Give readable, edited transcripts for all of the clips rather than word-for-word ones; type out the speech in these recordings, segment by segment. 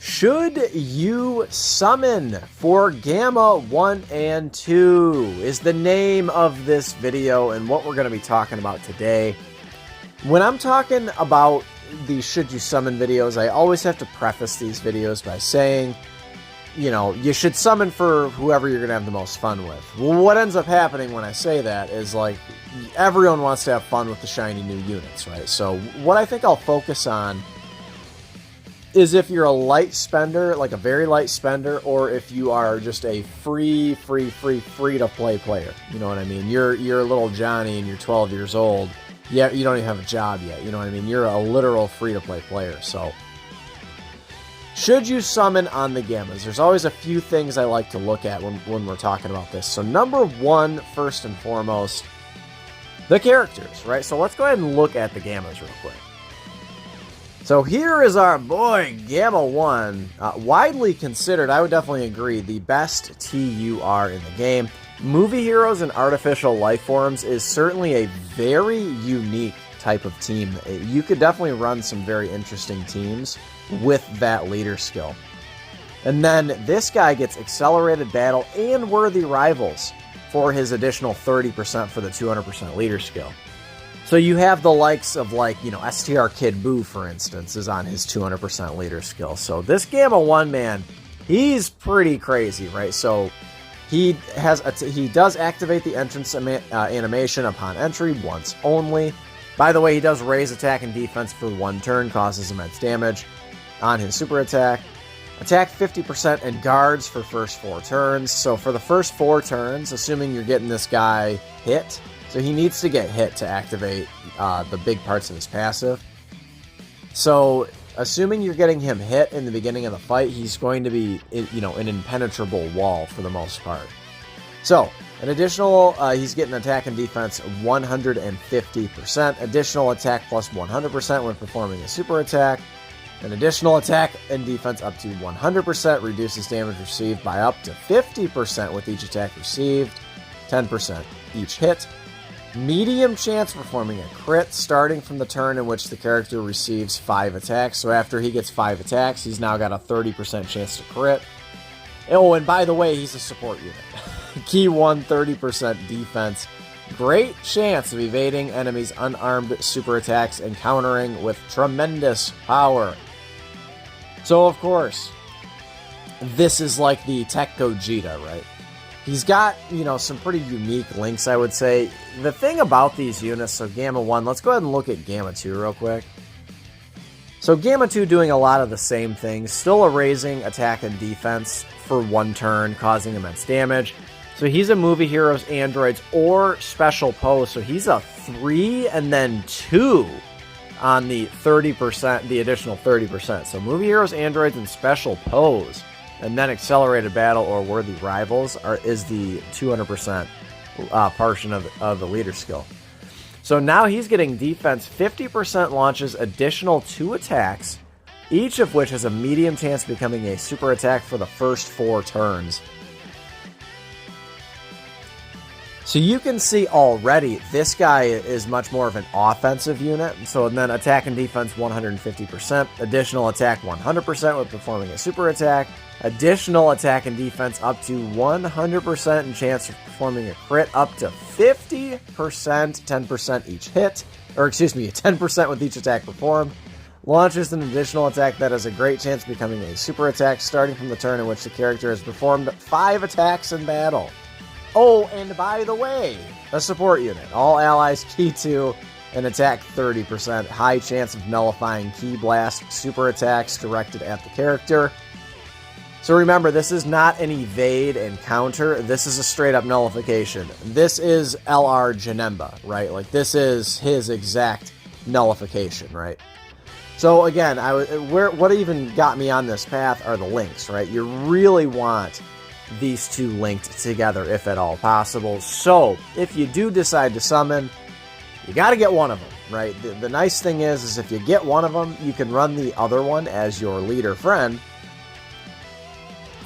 Should you summon for Gamma 1 and 2 is the name of this video and what we're going to be talking about today. When I'm talking about the should you summon videos, I always have to preface these videos by saying, you know, you should summon for whoever you're going to have the most fun with. Well, what ends up happening when I say that is, like, everyone wants to have fun with the shiny new units, right? So what I think I'll focus on is if you're a light spender, like a very light spender, or if you are just a free to play player. You know what I mean? You're little Johnny and you're 12 years old. Yeah, you don't even have a job yet. You know what I mean? You're a literal free to play player. So should you summon on the Gammas? There's always a few things I like to look at when we're talking about this. So number one, first and foremost, the characters, right? So let's go ahead and look at the Gammas real quick. So here is our boy, Gamma 1. Widely considered, I would definitely agree, the best TUR in the game. Movie Heroes and Artificial Life Forms is certainly a very unique type of team. You could definitely run some very interesting teams with that leader skill. And then this guy gets Accelerated Battle and Worthy Rivals for his additional 30% for the 200% leader skill. So you have the likes of, like, you know, STR Kid Buu, for instance, is on his 200% leader skill. So this Gamma 1 man, he's pretty crazy, right? So he does activate the entrance animation upon entry once only. By the way, he does raise attack and defense for one turn, causes immense damage on his super attack. Attack 50% and guards for first 4 turns. So for the first 4 turns, assuming you're getting this guy hit, so he needs to get hit to activate the big parts of his passive. So assuming you're getting him hit in the beginning of the fight, he's going to be, you know, an impenetrable wall for the most part. So an additional, he's getting attack and defense 150%, additional attack plus 100% when performing a super attack. An additional attack and defense up to 100%, reduces damage received by up to 50% with each attack received, 10% each hit. Medium chance performing a crit starting from the turn in which the character receives 5 attacks. So after he gets 5 attacks, he's now got a 30% chance to crit. Oh, and by the way, he's a support unit. Key 1, 30% defense. Great chance of evading enemies' unarmed super attacks and countering with tremendous power. So, of course, this is like the Tech Gogeta, right? He's got, you know, some pretty unique links, I would say. The thing about these units, so Gamma 1, let's go ahead and look at Gamma 2 real quick. So Gamma 2 doing a lot of the same things, still erasing attack and defense for 1 turn, causing immense damage. So he's a Movie Heroes, Androids, or Special Pose. So he's a 3 and then 2 on the 30%, the additional 30%. So Movie Heroes, Androids, and Special Pose. And then Accelerated Battle or Worthy Rivals is the 200% portion of the leader skill. So now he's getting defense 50% launches additional 2 attacks, each of which has a medium chance of becoming a super attack for the first 4 turns. So you can see already this guy is much more of an offensive unit. So then attack and defense 150%, additional attack 100% with performing a super attack, additional attack and defense up to 100% and chance of performing a crit up to 50%, 10% each hit, or excuse me, 10% with each attack performed. Launches an additional attack that has a great chance of becoming a super attack starting from the turn in which the character has performed 5 attacks in battle. Oh, and by the way, a support unit. All allies key 2 and attack 30%. High chance of nullifying key blast super attacks directed at the character. So remember, this is not an evade and counter. This is a straight up nullification. This is LR Janemba, right? Like, this is his exact nullification, right? So again, what even got me on this path are the links, right? You really want these 2 linked together if at all possible. So if you do decide to summon, you got to get one of them, right? The nice thing is if you get one of them, you can run the other one as your leader friend,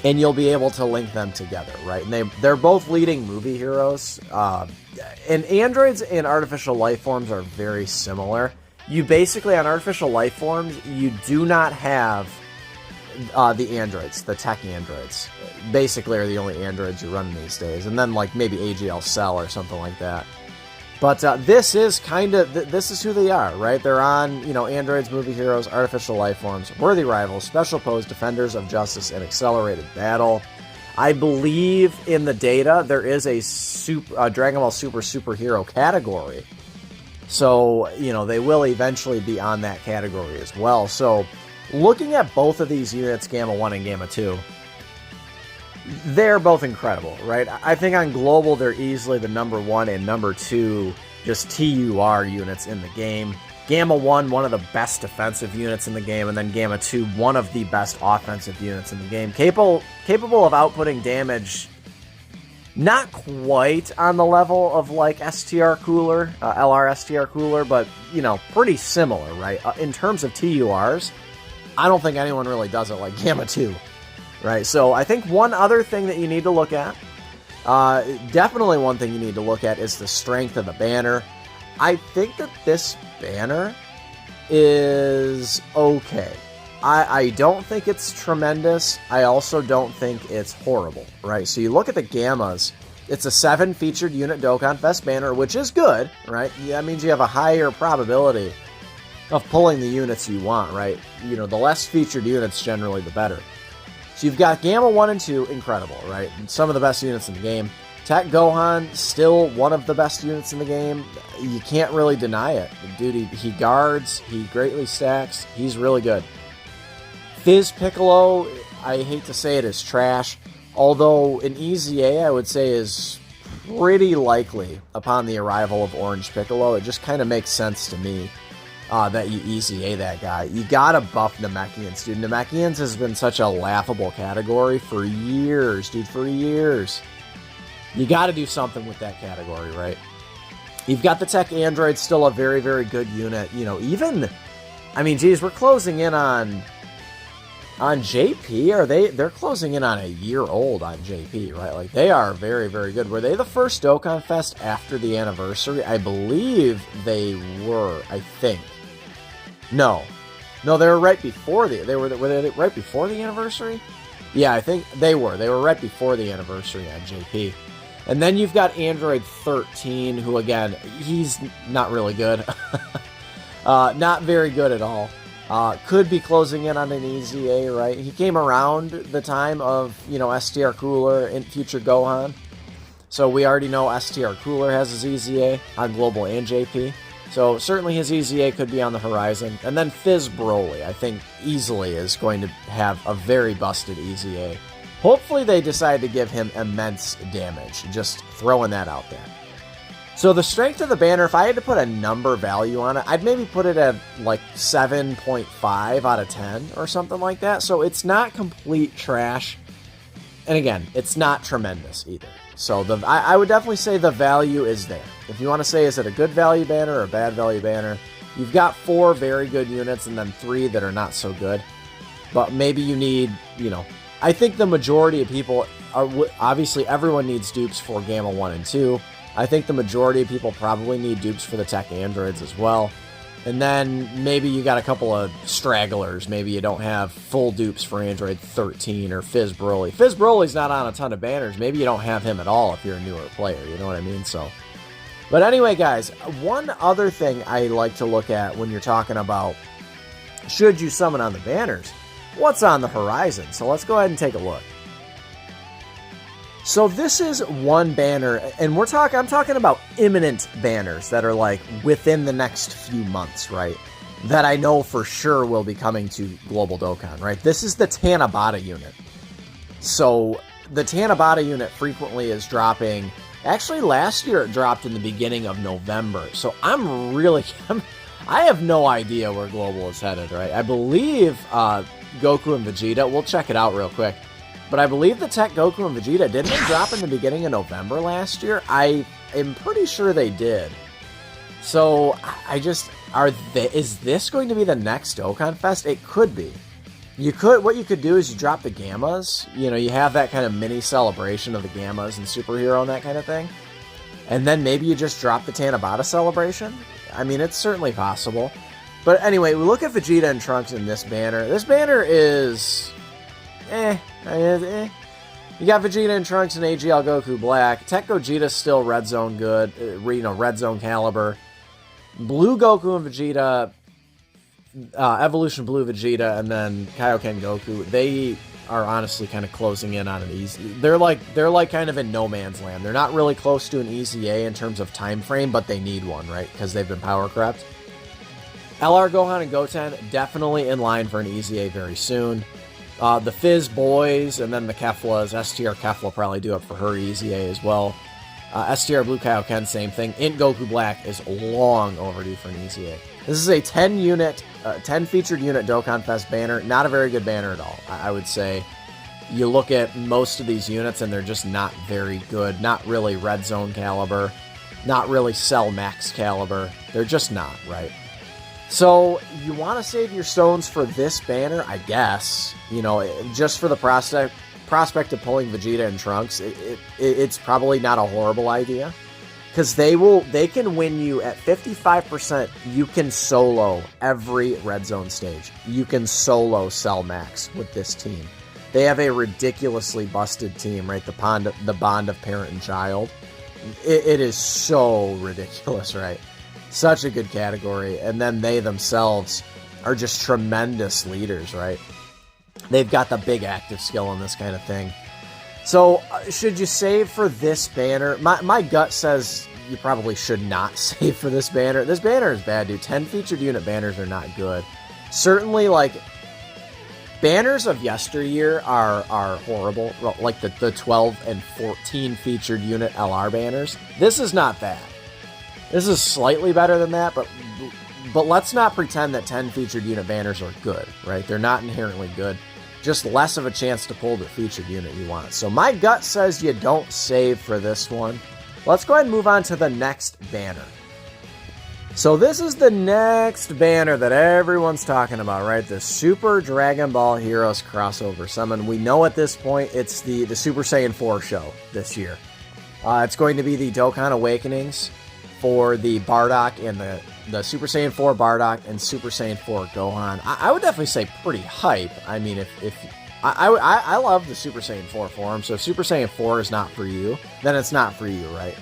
and you'll be able to link them together, right? And they're both leading movie heroes. And androids and artificial life forms are very similar. You basically, on artificial life forms, you do not have the androids, the tech androids, basically are the only androids you run these days. And then like maybe AGL Cell or something like that. But this is kind of, this is who they are, right? They're on, you know, androids, movie heroes, artificial life forms, worthy rivals, special pose, defenders of justice, and accelerated battle. I believe in the data there is a Dragon Ball Super superhero category. So, you know, they will eventually be on that category as well. So, looking at both of these units, Gamma 1 and Gamma 2, they're both incredible, right? I think on global, they're easily the number 1 and number 2 just TUR units in the game. Gamma 1, one of the best defensive units in the game, and then Gamma 2, one of the best offensive units in the game. Capable of outputting damage, not quite on the level of like STR Cooler, LR STR Cooler, but, you know, pretty similar, right? In terms of TURs, I don't think anyone really does it like Gamma 2. Right, so I think one other thing that you need to look at, definitely one thing you need to look at is the strength of the banner. I think that this banner is okay. I don't think it's tremendous. I also don't think it's horrible, right? So you look at the Gammas, it's a 7 featured unit Dokkan Fest banner, which is good, right? That means you have a higher probability of pulling the units you want, right? You know, the less featured units, generally the better. So you've got Gamma 1 and 2, incredible, right? Some of the best units in the game. Tech Gohan, still one of the best units in the game. You can't really deny it. Dude, he guards, he greatly stacks, he's really good. Fizz Piccolo, I hate to say it, is trash. Although an EZA, I would say, is pretty likely upon the arrival of Orange Piccolo. It just kind of makes sense to me. That you EZA that guy. You gotta buff Namekians, dude. Namekians has been such a laughable category for years, dude, for years. You gotta do something with that category, right? You've got the Tech Android, still a very, very good unit. You know, even, I mean, geez, we're closing in on JP. They're closing in on a year old on JP, right? Like, they are very, very good. Were they the first Dokkan Fest after the anniversary? I believe they were, I think. No, they were right before were they right before the anniversary? Yeah, I think they were. They were right before the anniversary on JP. And then you've got Android 13, who, again, he's not really good. Not very good at all. Could be closing in on an EZA, right? He came around the time of, you know, STR Cooler and Future Gohan. So we already know STR Cooler has his EZA on Global and JP. So certainly his EZA could be on the horizon. And then Fizz Broly, I think, easily is going to have a very busted EZA. Hopefully they decide to give him immense damage. Just throwing that out there. So the strength of the banner, if I had to put a number value on it, I'd maybe put it at like 7.5 out of 10 or something like that. So it's not complete trash. And again, it's not tremendous either. So I would definitely say the value is there. If you want to say, is it a good value banner or a bad value banner? You've got 4 very good units and then 3 that are not so good. But maybe you need, you know, I think the majority of people are, obviously everyone needs dupes for Gamma 1 and 2. I think the majority of people probably need dupes for the Tech Androids as well. And then maybe you got a couple of stragglers. Maybe you don't have full dupes for Android 13 or Fizz Broly. Fizz Broly's not on a ton of banners. Maybe you don't have him at all if you're a newer player. You know what I mean? So, but anyway, guys, one other thing I like to look at when you're talking about should you summon on the banners, what's on the horizon? So let's go ahead and take a look. So this is one banner, and I'm talking about imminent banners that are like within the next few months, right? That I know for sure will be coming to Global Dokkan, right? This is the Tanabata unit. So the Tanabata unit frequently is dropping. Actually, last year it dropped in the beginning of November. So I have no idea where Global is headed, right? I believe Goku and Vegeta, we'll check it out real quick. But I believe the Tech Goku and Vegeta, didn't they drop in the beginning of November last year? I am pretty sure they did. So, is this going to be the next Dokkan Fest? It could be. What you could do is you drop the Gammas. You know, you have that kind of mini celebration of the Gammas and Superhero and that kind of thing. And then maybe you just drop the Tanabata celebration. I mean, it's certainly possible. But anyway, we look at Vegeta and Trunks in this banner. This banner is You got Vegeta and Trunks and AGL Goku Black. Tech Gogeta's still Red Zone good, Red Zone caliber. Blue Goku and Vegeta, Evolution Blue Vegeta, and then Kaioken Goku, they are honestly kind of closing in on an easy. They're like kind of in no man's land. They're not really close to an easy A in terms of time frame, but they need one, right? Because they've been power crept. LR Gohan and Goten definitely in line for an easy A very soon. The Fizz boys and then the Keflas. STR Kefla probably do it for her easy A as well. STR Blue Kaioken, same thing. Int Goku Black is long overdue for an easy A. This is a 10 featured unit Dokkan Fest banner. Not a very good banner at all. I would say you look at most of these units and they're just not very good. Not really Red Zone caliber. Not really Cell Max caliber. They're just not, right? So you want to save your stones for this banner, I guess. You know, just for the prospect of pulling Vegeta and Trunks, it's probably not a horrible idea. Because they can win you at 55%. You can solo every Red Zone stage. You can solo Cell Max with this team. They have a ridiculously busted team, right? The bond of parent and child. It is so ridiculous, right? Such a good category. And then they themselves are just tremendous leaders, right? They've got the big active skill in this kind of thing. So, should you save for this banner? My gut says you probably should not save for this banner. This banner is bad, dude. 10 featured unit banners are not good. Certainly, like, banners of yesteryear are horrible. Like the 12 and 14 featured unit LR banners. This is not that. This is slightly better than that, but let's not pretend that 10 featured unit banners are good, right? They're not inherently good. Just less of a chance to pull the featured unit you want. So my gut says you don't save for this one. Let's go ahead and move on to the next banner. So this is the next banner that everyone's talking about, right? The Super Dragon Ball Heroes crossover summon. We know at this point it's the Super Saiyan 4 show this year. It's going to be the Dokkan Awakenings for the Bardock and the Super Saiyan 4 Bardock and Super Saiyan 4 Gohan. I would definitely say pretty hype. I mean, if I love the Super Saiyan 4 form, so if Super Saiyan 4 is not for you, then it's not for you, right?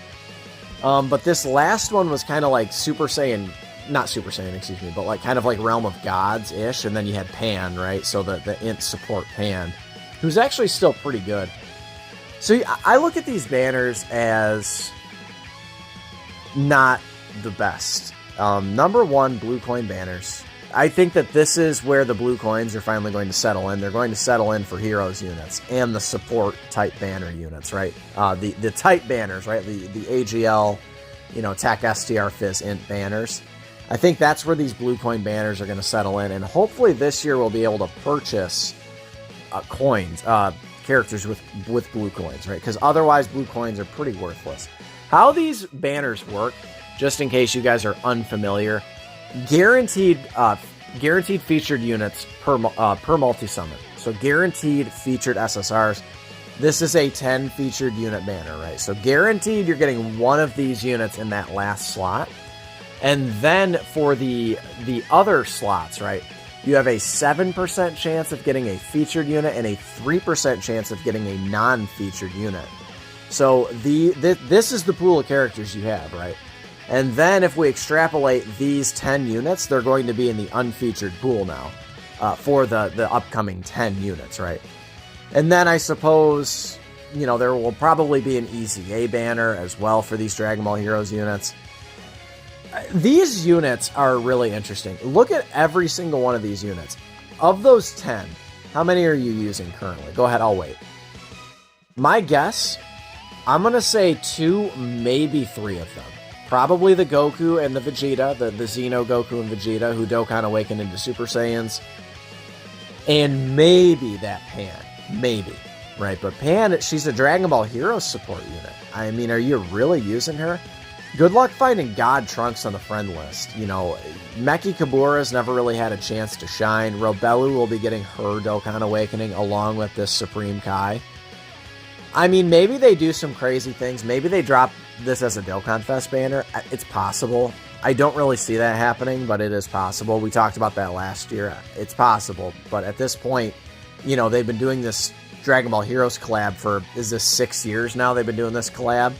But this last one was kind of like Super Saiyan, not Super Saiyan, excuse me, but like kind of like Realm of Gods-ish, and then you had Pan, right? So the Int support Pan, who's actually still pretty good. So I look at these banners as not the best. Number one, blue coin banners. I think that this is where the blue coins are finally going to settle in. They're going to settle in for Heroes units and the support type banner units, right? The type banners, right? The AGL, Tech STR Fizz Int banners. I think that's where these blue coin banners are going to settle in, and hopefully this year we'll be able to purchase coins, characters with blue coins, right? Because otherwise blue coins are pretty worthless. How these banners work, just in case you guys are unfamiliar, guaranteed featured units per multi-summon. So guaranteed featured SSRs. This is a 10 featured unit banner, right? So guaranteed you're getting one of these units in that last slot. And then for the other slots, right, you have a 7% chance of getting a featured unit and a 3% chance of getting a non-featured unit. So this is the pool of characters you have, right? And then if we extrapolate these 10 units, they're going to be in the unfeatured pool now for the upcoming 10 units, right? And then I suppose, there will probably be an easy A banner as well for these Dragon Ball Heroes units. These units are really interesting. Look at every single one of these units. Of those 10, how many are you using currently? Go ahead, I'll wait. My guess, I'm going to say 2, maybe 3 of them. Probably the Goku and the Vegeta, the Xeno Goku and Vegeta, who Dokkan awakened into Super Saiyans. And maybe that Pan. Maybe. Right? But Pan, she's a Dragon Ball Heroes support unit. I mean, are you really using her? Good luck finding God Trunks on the friend list. Meki Kabura's never really had a chance to shine. Robelu will be getting her Dokkan Awakening along with this Supreme Kai. I mean, maybe they do some crazy things. Maybe they drop this as a Dokkan Fest banner. It's possible. I don't really see that happening, but it is possible. We talked about that last year. It's possible. But at this point, You know, they've been doing this Dragon Ball Heroes collab for, is this 6 years now they've been doing this collab?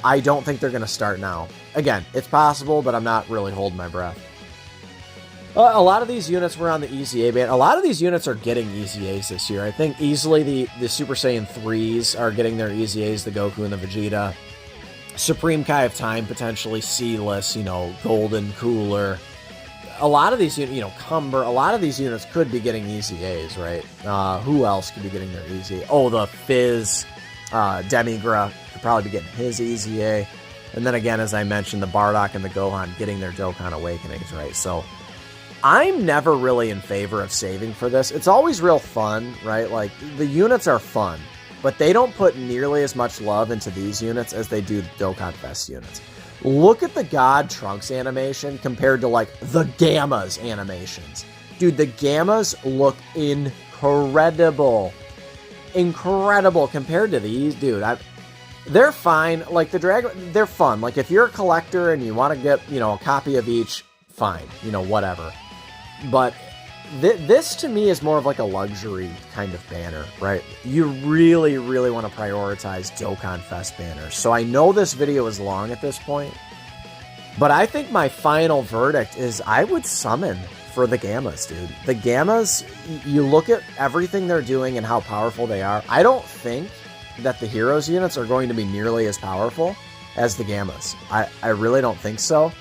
I don't think they're going to start now. Again, it's possible, but I'm not really holding my breath. A lot of these units were on the Easy A band. A lot of these units are getting Easy A's this year. I think easily the Super Saiyan 3s are getting their Easy A's, the Goku and the Vegeta. Supreme Kai of Time, potentially Sealess, you know, Golden Cooler. A lot of these units, you know, Cumber, a lot of these units could be getting Easy A's, right? Who else could be getting their Easy A? Oh, the Fizz, Demigra could probably be getting his Easy A. And then again, as I mentioned, the Bardock and the Gohan getting their Dokkan Awakenings, right? So I'm never really in favor of saving for this. It's always real fun, right? Like, the units are fun, but they don't put nearly as much love into these units as they do the Dokkan Fest units. Look at the God Trunks animation compared to, like, the Gammas animations. Dude, the Gammas look incredible. Incredible compared to these. Dude, they're fine. Like, they're fun. Like, if you're a collector and you want to get, you know, a copy of each, fine. You know, whatever. But this, to me, is more of like a luxury kind of banner, right? You really, really want to prioritize Dokkan Fest banners. So I know this video is long at this point, but I think my final verdict is I would summon for the Gammas, dude. The Gammas, you look at everything they're doing and how powerful they are. I don't think that the Heroes units are going to be nearly as powerful as the Gammas. I really don't think so.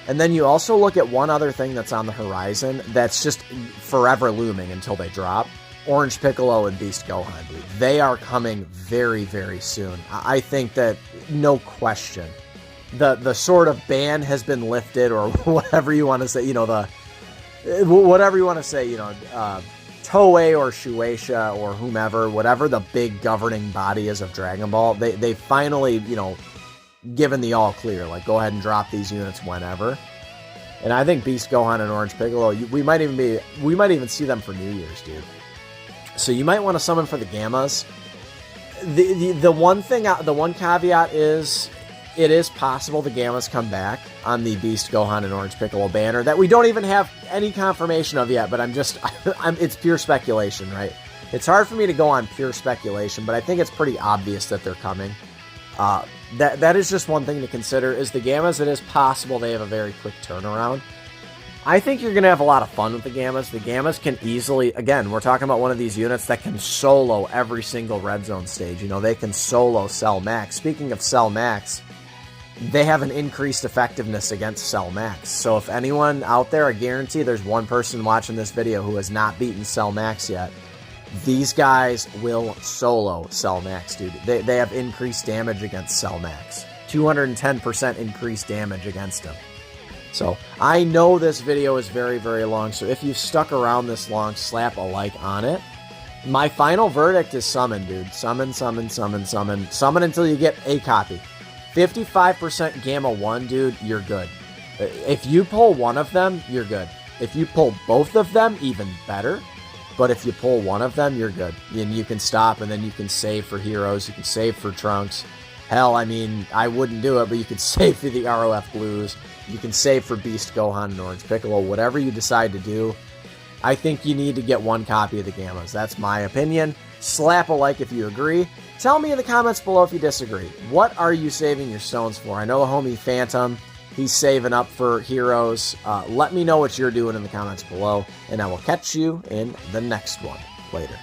And then you also look at one other thing that's on the horizon that's just forever looming until they drop. Orange Piccolo and Beast Gohan, dude. They are coming very, very soon. I think that, no question, the sort of ban has been lifted, or whatever you want to say, you know, whatever you want to say, you know, Toei or Shueisha or whomever, whatever the big governing body is of Dragon Ball, they finally, you know, given the all clear, like, go ahead and drop these units whenever. And I think Beast Gohan and Orange Piccolo, we might even see them for New Year's, dude. So you might want to summon for the Gammas. The one caveat is, it is possible the Gammas come back on the Beast Gohan and Orange Piccolo banner that we don't even have any confirmation of yet, but it's pure speculation, right? It's hard for me to go on pure speculation, but I think it's pretty obvious that they're coming. That is just one thing to consider, is the Gammas, it is possible they have a very quick turnaround. I think you're going to have a lot of fun with the Gammas. The Gammas can easily, again, we're talking about one of these units that can solo every single Red Zone stage. You know, they can solo Cell Max. Speaking of Cell Max, they have an increased effectiveness against Cell Max. So if anyone out there, I guarantee there's one person watching this video who has not beaten Cell Max yet. These guys will solo Cell Max, dude. They have increased damage against Cell Max. 210% increased damage against him. So, I know this video is very, very long, so if you've stuck around this long, slap a like on it. My final verdict is summon, dude. Summon, summon, summon, summon. Summon until you get a copy. 55% Gamma 1, dude, you're good. If you pull one of them, you're good. If you pull both of them, even better. But if you pull one of them, you're good. And you can stop, and then you can save for Heroes. You can save for Trunks. Hell, I mean, I wouldn't do it, but you could save for the ROF Blues. You can save for Beast Gohan and Orange Piccolo. Whatever you decide to do, I think you need to get one copy of the Gammas. That's my opinion. Slap a like if you agree. Tell me in the comments below if you disagree. What are you saving your stones for? I know the homie Phantom, he's saving up for Heroes. Let me know what you're doing in the comments below, and I will catch you in the next one. Later.